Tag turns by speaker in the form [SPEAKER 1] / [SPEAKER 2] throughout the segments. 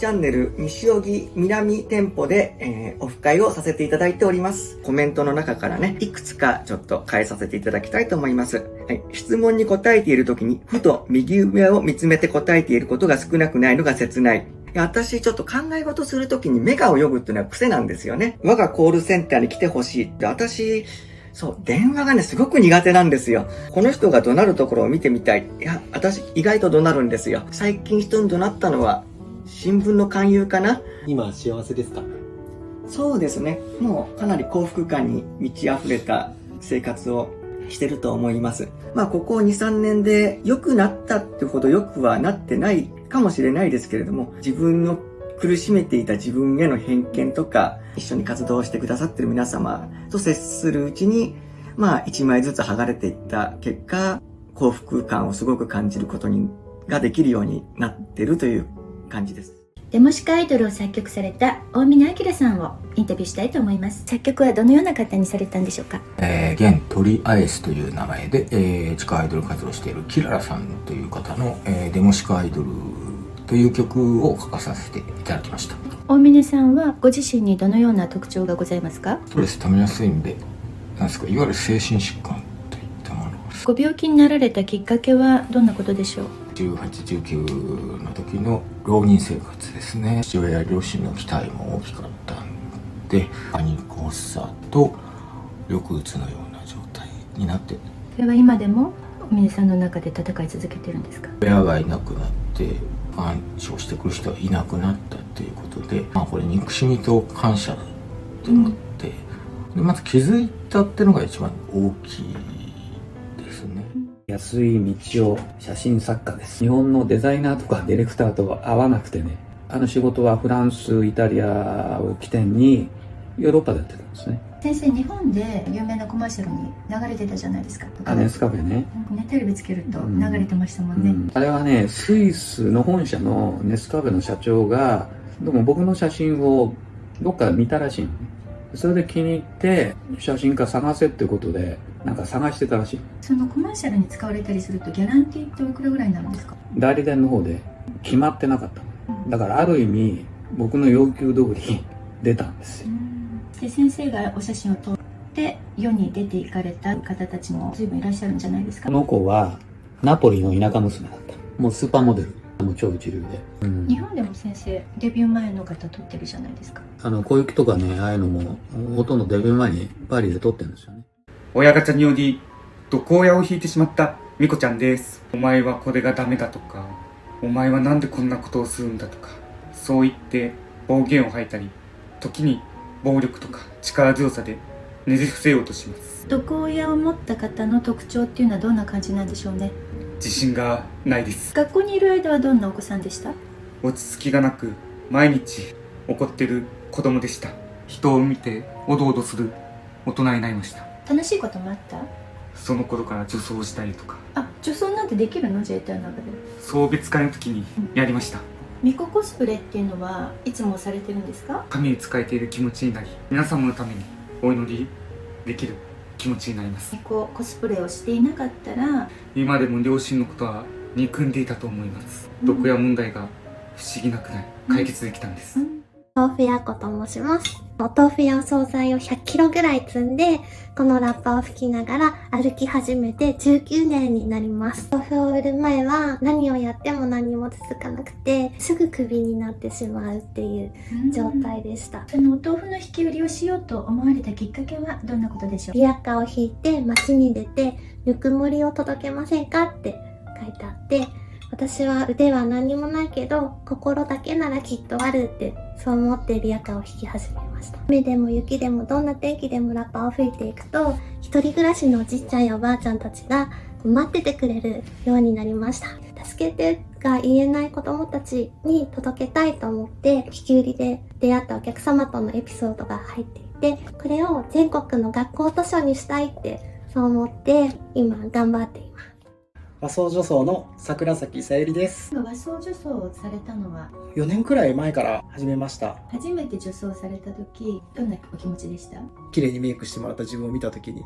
[SPEAKER 1] チャンネル西荻南店舗で、オフ会をさせていただいております。コメントの中からね、いくつかちょっと変えさせていただきたいと思います。はい、質問に答えている時に、ふと右上を見つめて答えていることが少なくないのが切ない。私ちょっと考え事するときに目が泳ぐっていうのは癖なんですよね。我がコールセンターに来てほしいって、私、そう、電話がね、すごく苦手なんですよ。この人が怒鳴るところを見てみたい。いや、私、意外と怒鳴るんですよ。最近人に怒鳴ったのは、新聞の勧誘かな？
[SPEAKER 2] 今、幸せですか？
[SPEAKER 1] そうですね。もう、かなり幸福感に満ち溢れた生活をしてると思います。ここ2、3年で良くなったってほど良くはなってないかもしれないですけれども、自分の苦しめていた自分への偏見とか、一緒に活動してくださっている皆様と接するうちに、1枚ずつ剥がれていった結果、幸福感をすごく感じることができるようになっているという感じです。
[SPEAKER 3] デモシカアイドルを作曲された大峰明さんをインタビューしたいと思います。作曲はどのような方にされたんでしょうか？
[SPEAKER 4] 現トリアエスという名前で、地下アイドル活動をしているキララさんという方の、デモシカアイドルという曲を書かさせていただきました。
[SPEAKER 3] 大峰さんはご自身にどのような特徴がございますか？
[SPEAKER 4] ストレス溜めやすいんで、なんですか、いわゆる精神疾患といったもの。
[SPEAKER 3] ご病気になられたきっかけはどんなことでしょう
[SPEAKER 4] 18、19の時の浪人生活ですね。父親や両親の期待も大きかったんで、パニック発作と抑うつのような状態になって、
[SPEAKER 3] それは今でも大峰さんの中で戦い続けてるんですか？
[SPEAKER 4] 親がいなくなって干渉してくる人はいなくなったということで、これ憎しみと感謝だと思って、でまず気づいたっていうのが一番大きいですね。
[SPEAKER 2] 安井道夫写真作家です。日本のデザイナーとかディレクターと合わなくてね、あの仕事はフランス、イタリアを起点にヨーロッパでやってたんですね。
[SPEAKER 3] 先生、日本で有名なコマーシャルに流れてたじゃないですか。
[SPEAKER 2] ネスカフェね。
[SPEAKER 3] テレビつけると流れてましたもんね。
[SPEAKER 2] あれはね、スイスの本社のネスカフェの社長がどうも僕の写真をどっか見たらしいのね。それで気に入って写真家探せってことでなんか探してたらしい。
[SPEAKER 3] そのコマーシャルに使われたりするとギャランティーっておいくらぐらいになるんですか？
[SPEAKER 2] 代理店の方で決まってなかったの。だからある意味僕の要求通り出たんですよ。
[SPEAKER 3] で、先生がお写真を撮って世に出ていかれた方たちも随分いらっしゃるんじゃないですか？
[SPEAKER 2] この子はナポリの田舎娘だった。もうスーパーモデル、もう超一流で、
[SPEAKER 3] 日本でも先生デビュー前の方撮ってるじゃないですか。
[SPEAKER 2] 小雪とかね、ああいうのもほとんどデビュー前にパリで撮ってるんですよね。
[SPEAKER 5] 親ガチャにより毒親を引いてしまったミコちゃんです。お前はこれがダメだとか、お前はなんでこんなことをするんだとか、そう言って暴言を吐いたり、時に暴力とか力強さでねじ伏せようとします。
[SPEAKER 3] 毒親を持った方の特徴っていうのはどんな感じなんでしょうね？
[SPEAKER 5] 自信がないです。
[SPEAKER 3] 学校にいる間はどんなお子さんでした？
[SPEAKER 5] 落ち着きがなく毎日怒ってる子供でした。人を見ておどおどする大人になりました。
[SPEAKER 3] 楽しいこともあった？
[SPEAKER 5] その頃から女装したりとか。
[SPEAKER 3] 女装なんてできるの？自衛隊の中で。
[SPEAKER 5] 送別会の時にやりました。
[SPEAKER 3] 巫女コスプレっていうのはいつもされてるんですか？
[SPEAKER 5] 神に仕えている気持ちになり、皆様のためにお祈りできる気持ちになります。
[SPEAKER 3] 巫女コスプレをしていなかったら
[SPEAKER 5] 今でも両親のことは憎んでいたと思います。毒親問題が不思議なくらい解決できたんです。
[SPEAKER 6] 豆腐屋子と申します。お豆腐やお惣菜を100キロぐらい積んで、このラッパを吹きながら歩き始めて19年になります。豆腐を売る前は何をやっても何も続かなくて、すぐクビになってしまうっていう状態でした。
[SPEAKER 3] そのお豆腐の引き売りをしようと思われたきっかけはどんなことでしょう？
[SPEAKER 6] リアカーを引いて街に出て、ぬくもりを届けませんかって書いてあって、私は腕は何もないけど心だけならきっとあるってそう思ってリアカーを弾き始めました。雨でも雪でもどんな天気でもラッパーを吹いていくと、一人暮らしのおじいちゃんやおばあちゃんたちが待っててくれるようになりました。助けてが言えない子供たちに届けたいと思って引き売りで出会ったお客様とのエピソードが入っていて、これを全国の学校図書にしたいってそう思って今頑張っています。
[SPEAKER 7] 和装女装の桜崎さゆりです。
[SPEAKER 3] 和装女装をされたのは
[SPEAKER 7] 4年くらい前から始めました。
[SPEAKER 3] 初めて女装された時どんなお気持ちでした？
[SPEAKER 7] 綺麗にメイクしてもらった自分を見た時に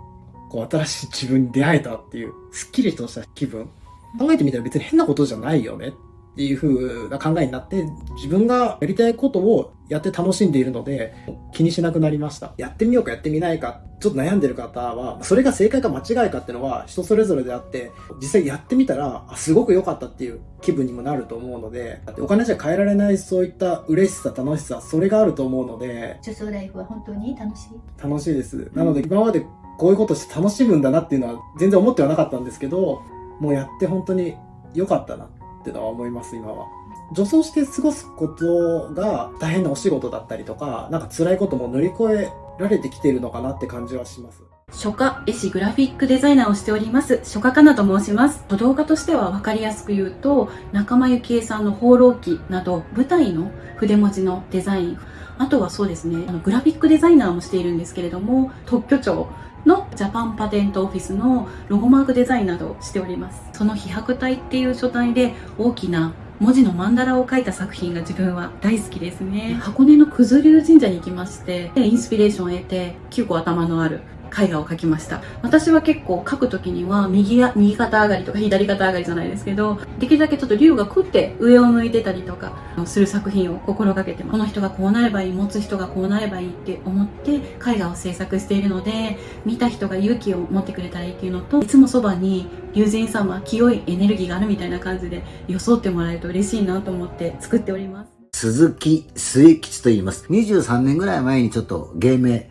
[SPEAKER 7] 新しい自分に出会えたっていうすっきりとした気分。考えてみたら別に変なことじゃないよね。っていう風な考えになって、自分がやりたいことをやって楽しんでいるので、気にしなくなりました。やってみようかやってみないか、ちょっと悩んでる方は、それが正解か間違いかっていうのは人それぞれであって、実際やってみたら、すごく良かったっていう気分にもなると思うので、お金じゃ変えられないそういった嬉しさ、楽しさ、それがあると思うので、
[SPEAKER 3] 女装ライフは本当に楽しい？
[SPEAKER 7] 楽しいです。なので今までこういうことして楽しむんだなっていうのは全然思ってはなかったんですけど、もうやって本当に良かったなってのは思います、今は。女装して過ごすことが大変なお仕事だったりとか、なんか辛いことも乗り越えられてきているのかなって感じはします。
[SPEAKER 8] 書家、絵師、グラフィックデザイナーをしております、書家かなと申します。動画としては分かりやすく言うと、仲間由紀恵さんの放浪記など、舞台の筆文字のデザイン、あとはそうですね、グラフィックデザイナーもしているんですけれども、特許庁のジャパンパテントオフィスのロゴマークデザインなどをしております。その飛白体っていう書体で大きな文字の曼荼羅を描いた作品が自分は大好きですね。箱根の九頭龍神社に行きまして、インスピレーションを得て9個頭のある絵画を描きました。私は結構描くときには右肩上がりとか左肩上がりじゃないですけど、できるだけちょっと龍が食って上を向いてたりとかする作品を心がけてます。この人がこうなればいい、持つ人がこうなればいいって思って絵画を制作しているので、見た人が勇気を持ってくれたらいいっていうのと、いつもそばに龍神様、清いエネルギーがあるみたいな感じで装ってもらえると嬉しいなと思って作っております。
[SPEAKER 9] 鈴木末吉と言います。23年ぐらい前にちょっと芸名、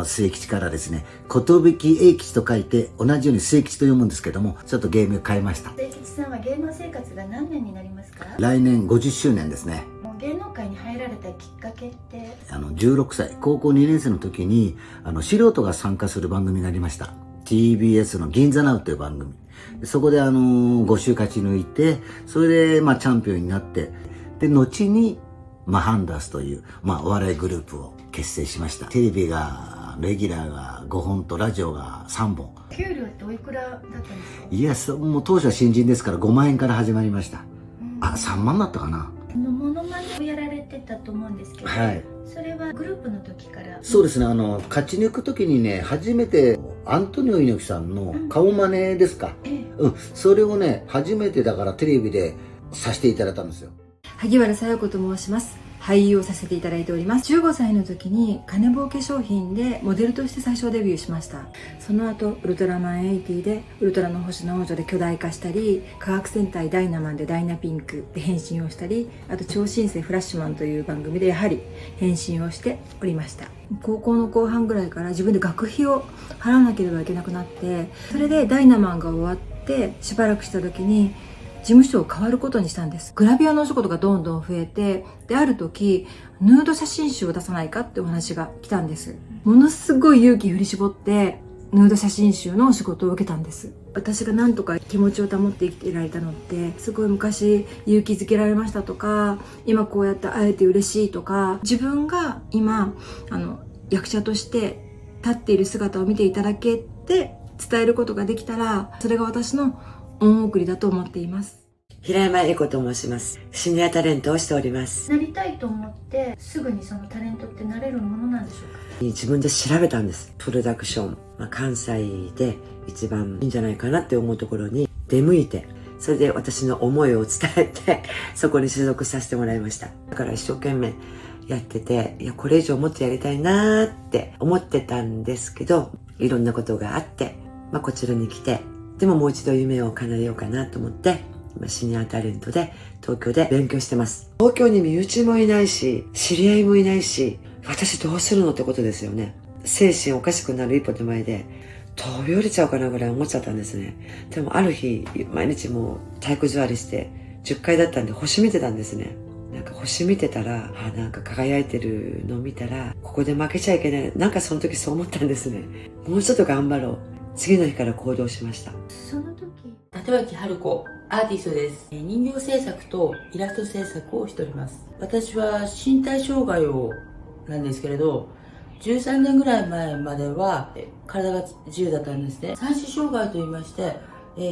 [SPEAKER 9] 末吉からですね、寿英吉と書いて、同じように末吉と読むんですけども、ちょっと芸名を変えました。
[SPEAKER 3] 末吉さんは芸能生活が何年になりますか？
[SPEAKER 9] 来年50周年ですね。
[SPEAKER 3] もう芸能界に入られたきっかけって？16
[SPEAKER 9] 歳、高校2年生の時に、素人が参加する番組がありました。TBS の銀座ナウという番組。そこで5週勝ち抜いて、それでチャンピオンになって、で、後に、ハンダースという、お笑いグループを結成しました。テレビが、レギュラーが5本とラジオが3本。
[SPEAKER 3] 給料っておいくらだったんですか？
[SPEAKER 9] いや、もう当初は新人ですから5万円から始まりました。3万だったかな。
[SPEAKER 3] モノマネをやられてたと思うんですけど、
[SPEAKER 9] はい。
[SPEAKER 3] それはグループの時から？
[SPEAKER 9] そうですね、勝ち抜く時にね、初めて、アントニオ猪木さんの顔真似ですか。それをね、初めてだからテレビでさせていただいたんですよ。
[SPEAKER 10] 萩原紗代子と申します。俳優をさせていただいております。15歳の時に金棒化粧品でモデルとして最初デビューしました。その後ウルトラマン80でウルトラの星の王女で巨大化したり、科学戦隊ダイナマンでダイナピンクで変身をしたり、あと超新星フラッシュマンという番組でやはり変身をしておりました。高校の後半ぐらいから自分で学費を払わなければいけなくなって、それでダイナマンが終わってしばらくした時に事務所を変わることにしたんです。グラビアのお仕事がどんどん増えて、で、ある時、ヌード写真集を出さないかってお話が来たんです。ものすごい勇気振り絞って、ヌード写真集のお仕事を受けたんです。私がなんとか気持ちを保って生きていられたのって、すごい昔勇気づけられましたとか、今こうやって会えて嬉しいとか、自分が今、役者として立っている姿を見ていただけて伝えることができたら、それが私の恩送りだと思っています。
[SPEAKER 11] 平山恵子と申します。シニアタレントをしております。
[SPEAKER 3] なりたいと思ってすぐにそのタレントってなれるものなんでしょうか？
[SPEAKER 11] 自分で調べたんです。プロダクション、関西で一番いいんじゃないかなって思うところに出向いて、それで私の思いを伝えてそこに所属させてもらいました。だから一生懸命やってて、いやこれ以上もっとやりたいなーって思ってたんですけど、いろんなことがあって、こちらに来て、でももう一度夢を叶えようかなと思って、今シニアタレントで東京で勉強してます。東京に身内もいないし、知り合いもいないし、私どうするのってことですよね。精神おかしくなる一歩手前で、飛び降りちゃおうかなぐらい思っちゃったんですね。でもある日、毎日もう体育座りして、10階だったんで星見てたんですね。なんか星見てたら、なんか輝いてるのを見たら、ここで負けちゃいけない。なんかその時そう思ったんですね。もうちょっと頑張ろう。次の日から行動しました。
[SPEAKER 3] その時、
[SPEAKER 12] 立脇春子、アーティストです。人形制作とイラスト制作をしております。私は身体障害なんですけれど、13年ぐらい前までは体が自由だったんですね。三視障害と言いまして、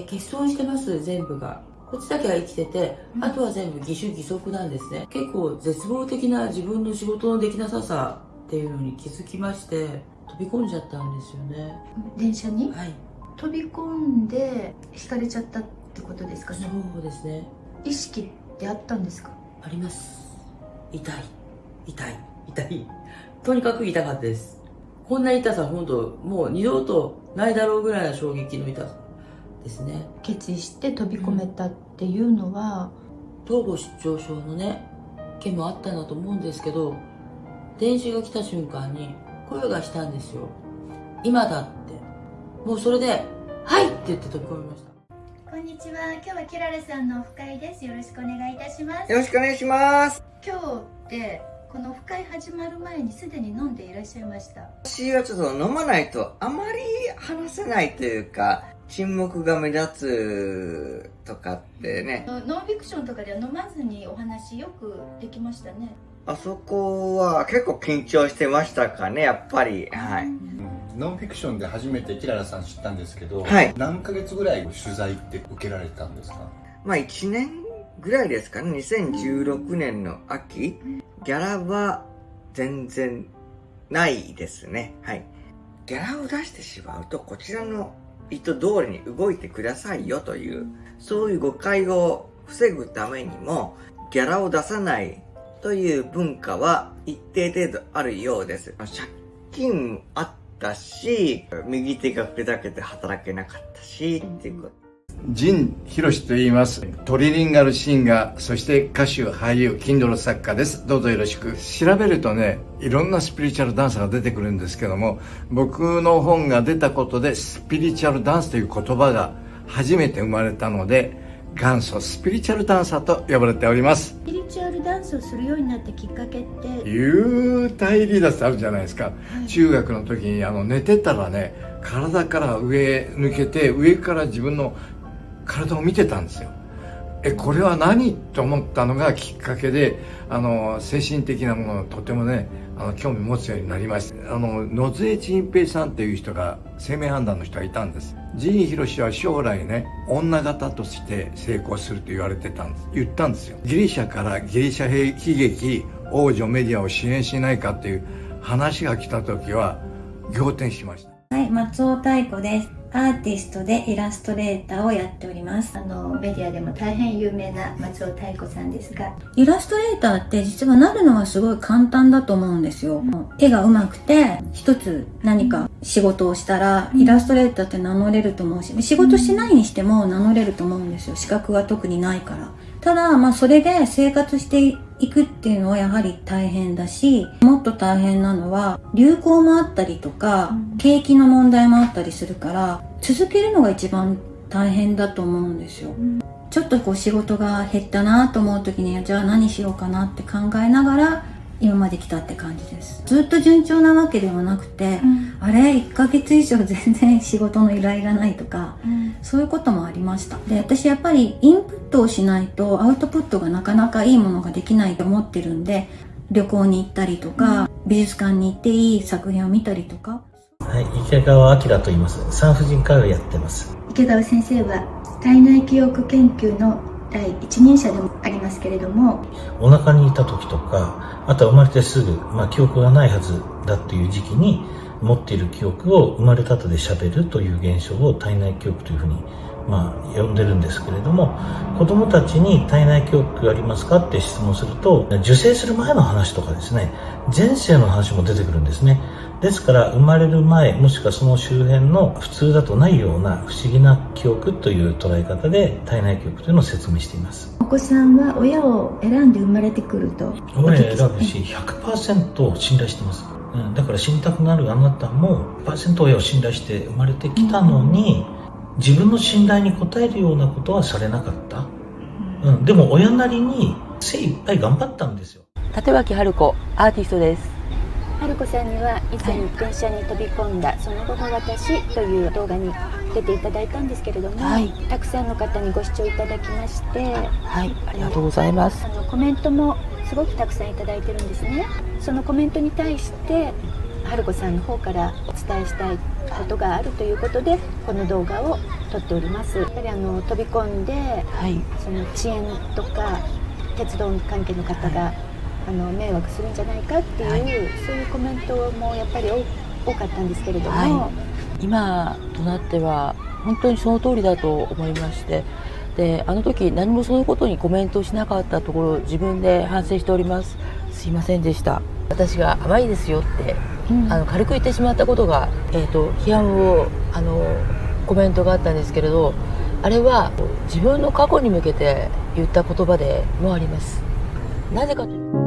[SPEAKER 12] 欠損してます、全部が。こっちだけが生きてて、あとは全部義手義足なんですね。結構絶望的な自分の仕事のできなささっていうのに気づきまして、飛び込んじゃったんですよね。
[SPEAKER 3] 電車に？
[SPEAKER 12] はい。
[SPEAKER 3] 飛び込んで引かれちゃったってことですかね？
[SPEAKER 12] そうですね。
[SPEAKER 3] 意識ってあったんですか？
[SPEAKER 12] あります。痛い。とにかく痛かったです。こんな痛さ、本当もう二度とないだろうぐらいの衝撃の痛さですね。
[SPEAKER 3] 決意して飛び込めたっていうのは、
[SPEAKER 12] 統合失調症のね、件もあったんだと思うんですけど、電子が来た瞬間に声がしたんですよ。今だって。もうそれで、はいって言って飛び込みました。
[SPEAKER 3] こんにちは。今日はキララさんのオフ会です。よろしくお願いいたします。
[SPEAKER 1] よろしくお願いします。
[SPEAKER 3] 今日ってこのオフ会始まる前にすでに飲んでいらっしゃいました？
[SPEAKER 1] 私はちょっと飲まないとあまり話せないというか、沈黙が目立つとかってね。
[SPEAKER 3] ノンフィクションとかでは飲まずにお話よくできましたね。
[SPEAKER 1] あそこは結構緊張してましたかね、やっぱり。はい。
[SPEAKER 13] ノンフィクションで初めてキララさん知ったんですけど、
[SPEAKER 1] はい、
[SPEAKER 13] 何ヶ月ぐらい取材って受けられたんですか？
[SPEAKER 1] まあ1年ぐらいですかね。2016年の秋。ギャラは全然ないですね。はい。ギャラを出してしまうと、こちらの意図通りに動いてくださいよという、そういう誤解を防ぐためにも、ギャラを出さないという文化は一定程度あるようです。借金もあったし、右手が砕けて働けなかったし、っていうこと。
[SPEAKER 14] 陣博と言います。トリリンガルシンガー、そして歌手、俳優、Kindle作家です。どうぞよろしく。調べるとね、いろんなスピリチュアルダンサーが出てくるんですけども、僕の本が出たことでスピリチュアルダンスという言葉が初めて生まれたので、元祖スピリチュアルダンサーと呼ばれております。
[SPEAKER 3] スピリチュアルダンスをするようになったきっかけって？
[SPEAKER 14] 幽体離脱あるじゃないですか。中学の時に寝てたらね、体から上抜けて、上から自分の体を見てたんですよ。これは何と思ったのがきっかけで、精神的なものをとてもね、興味持つようになりました。野津陳平さんっていう人が、生命判断の人がいたんです。陣博は将来ね、女型として成功すると言われてたんです。言ったんですよ。ギリシャからギリシャ悲劇、王女メディアを支援しないかっていう話が来た時は、仰天しました。
[SPEAKER 3] はい、松尾太子です。アーティストでイラストレーターをやっております。メディアでも大変有名な松尾太子さんですが、イラストレーターって実はなるのはすごい簡単だと思うんですよ。絵が上手くて、一つ何か仕事をしたら、イラストレーターって名乗れると思うし、仕事しないにしても名乗れると思うんですよ。資格は特にないから。ただ、それで生活していくっていうのはやはり大変だし、もっと大変なのは流行もあったりとか、景気の問題もあったりするから、続けるのが一番大変だと思うんですよ。ちょっと仕事が減ったなと思う時に、じゃあ何しようかなって考えながら今まで来たって感じです。ずっと順調なわけではなくて、あれ1ヶ月以上全然仕事の依頼がないとか、そういうこともありました。で、私やっぱりインプットをしないとアウトプットがなかなかいいものができないと思ってるんで、旅行に行ったりとか、美術館に行っていい作品を見たりとか。
[SPEAKER 15] はい、池川明と言います。産婦人科をやってます。
[SPEAKER 3] 池川先生は体内記憶研究の第一人者でもありますけれども、
[SPEAKER 15] お腹にいた時とか、あとは生まれてすぐ、記憶がないはずだっていう時期に持っている記憶を生まれた後で喋るという現象を体内記憶というふうに呼んでるんですけれども、子供たちに体内記憶ありますかって質問すると、受精する前の話とかですね、前世の話も出てくるんですね。ですから生まれる前、もしくはその周辺の普通だとないような不思議な記憶という捉え方で体内記憶というのを説明しています。
[SPEAKER 3] お子さんは親を選んで生まれてくると
[SPEAKER 15] 親選ぶし 100% 信頼しています。だから死にたくなるあなたも 100% 親を信頼して生まれてきたのに、自分の信頼に応えるようなことはされなかった。でも親なりに精一杯頑張ったんですよ。
[SPEAKER 12] 立脇春子、アーティストです。
[SPEAKER 3] 春子さんには以前電車に飛び込んだその後の私という動画に出ていただいたんですけれども、たくさんの方にご視聴いただきまして、
[SPEAKER 12] ありがとうございます。
[SPEAKER 3] コメントもすごくたくさんいただいてるんですね。そのコメントに対して春子さんの方からお伝えしたいことがあるということで、この動画を撮っております。やはり飛び込んで、その遅延とか鉄道関係の方が迷惑するんじゃないかっていう、そういうコメントもやっぱり多かったんですけれども、
[SPEAKER 12] 今となっては本当にその通りだと思いまして、で、あの時何もそういうことにコメントしなかったところ、自分で反省しております。すいませんでした。私が甘いですよって、軽く言ってしまったことが、批判をコメントがあったんですけれど、あれは自分の過去に向けて言った言葉でもあります。なぜかというと